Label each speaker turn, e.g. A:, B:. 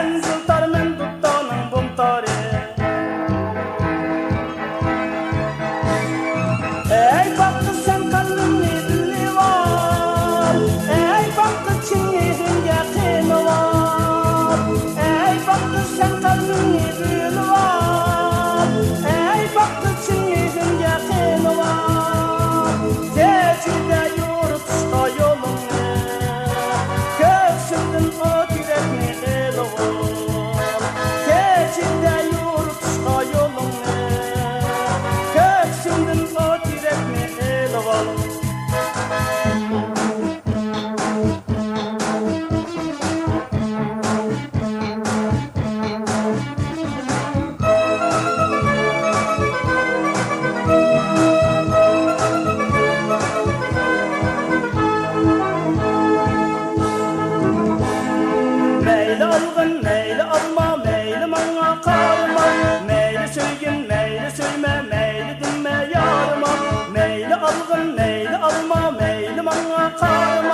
A: Sen zıltar men tuttanın bumtari. Ey baktı sen kalbimni dilli var. Ey baktı çingizimge kıymi var. Ey baktı sen kalbimni dilli var. Ey baktı çingizimge kıymi var. Tecide yurtuşta yolunu, köksündün o yürekni eli var. Tecide yurtuşta yolunu, köksündün o yürekni eli var. Meyli algın, meyli alma, meyli mana kalma. Meyli söygün, meyli söyleme, meyli dinme yarıma. Meyli algın, meyli alma, meyli mana kalma.